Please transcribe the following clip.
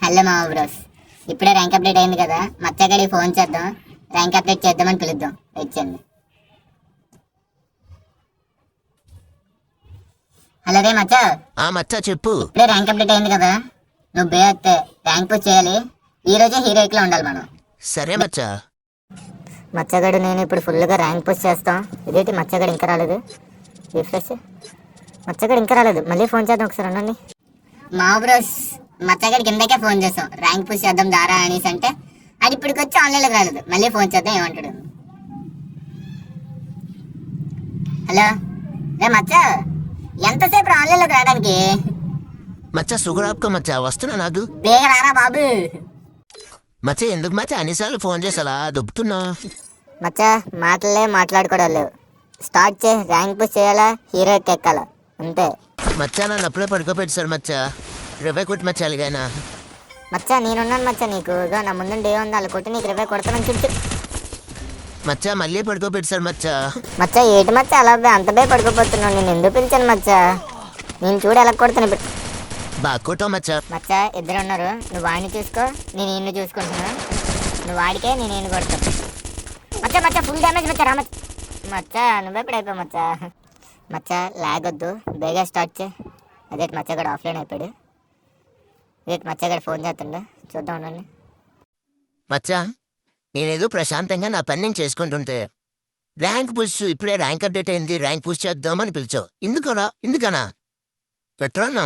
Hello మా bros, ఇప్పుడే rank update అయింది కదా, మచ్చగడికి ఫోన్ చేద్దాం, ర్యాంక్ అప్డేట్ చేద్దామని పిలుద్దాం. వచ్చండి. హలో రే మచ్చ. మచ్చా చెప్పు. ఇప్పుడే ర్యాంక్ అప్డేట్ అయింది కదా, నువ్వు బేస్తే ర్యాంక్ పుష్ చేయాలి. ఈ రోజే హీరోయిక్ లో ఉండాలి మనం. సరే మచ్చా. మచ్చగడు నేను ఇప్పుడు ఫుల్గా ర్యాంక్ పుష్ చేస్తాం. ఇదేంటి మచ్చగడు ఇంకా రాలేదు? రిఫ్రెష్. మచ్చగడు ఇంకా రాలేదు, మళ్ళీ ఫోన్ చేద్దాం ఒకసారి. అనండి మా బ్రోస్, మచ్చగడికి ఇందాకే ఫోన్ చేస్తాం ర్యాంక్ పుష్ చేద్దాం దారా అనేసి అంటే అది ఇప్పటికి వచ్చి ఆన్లైన్లోకి రాలేదు. మళ్ళీ ఫోన్ చేద్దాం, ఏమంటాడు? హలో రే మచ్చ, ఎంతసేపు ఆన్లైన్లోకి రావడానికి? మచ్చా సుగరాబ్కో మచ్చా, వస్తున్నా నాకు. బేగ రారా బాబు. మచ్చా ఎందుకు మచ్చా అన్నిసార్లు ఫోన్ చేసి అలా దుబ్బుతున్నా? మచ్చ మాటలే మాట్లాడుకోవడం లేవు. స్టార్ట్ చే, ర్యాంక్ పుష్ చేయాలా, హీరోకి ఎక్కాలా, అంతే. మచ్చా నన్ను అప్పుడే పడుకోబెట్టారు మచ్చా. రివై కొట్టి మచ్చా అలిగానా? మచ్చా నేనున్నాను మచ్చా, నీకు ఇగో నా ముందు డే ఉంది, వాళ్ళు కొట్టి నీకు 20 కొడతానని చెప్పి. మచ్చా మళ్ళీ పడుకోబెట్టారు మచ్చా. మచ్చా ఏటి మచ్చా అలా అంత భయ పడుకోపోతున్నావు? నేను ఎందుకు పిలిచాను మచ్చా? నేను చూడు ఎలా కొడతాను ఇప్పుడు. బాగా కొట్టావు మచ్చా. మచ్చా ఇద్దరు ఉన్నారు, నువ్వు వాడిని చూసుకో, నేను ఈయన్ని చూసుకుంటున్నా. నువ్వు వాడికే, నేను ఈయన కొడతాను. మచ్చా మచ్చా ఫుల్ డ్యామేజ్ మచ్చా. రా మచ్చా నువ్వే ఇప్పుడు అయిపోయావు మచ్చా. మచ్చా లాగ్ వద్దు, బేగా స్టార్ట్ చే. అదే మచ్చగాడు ఆఫ్లైన్ అయిపోయాడు. రేపు మచ్చగాడు ఫోన్ చేస్తుండే, చూద్దాం ఉండండి. మచ్చా నేనేదో ప్రశాంతంగా నా పని నేను చేసుకుంటుంటే ర్యాంక్ పుష్ ఇప్పుడే ర్యాంక్ అప్డేట్ అయింది, ర్యాంక్ పుష్ చేద్దామని పిలిచావు. ఎందుకనా? పెట్రా నా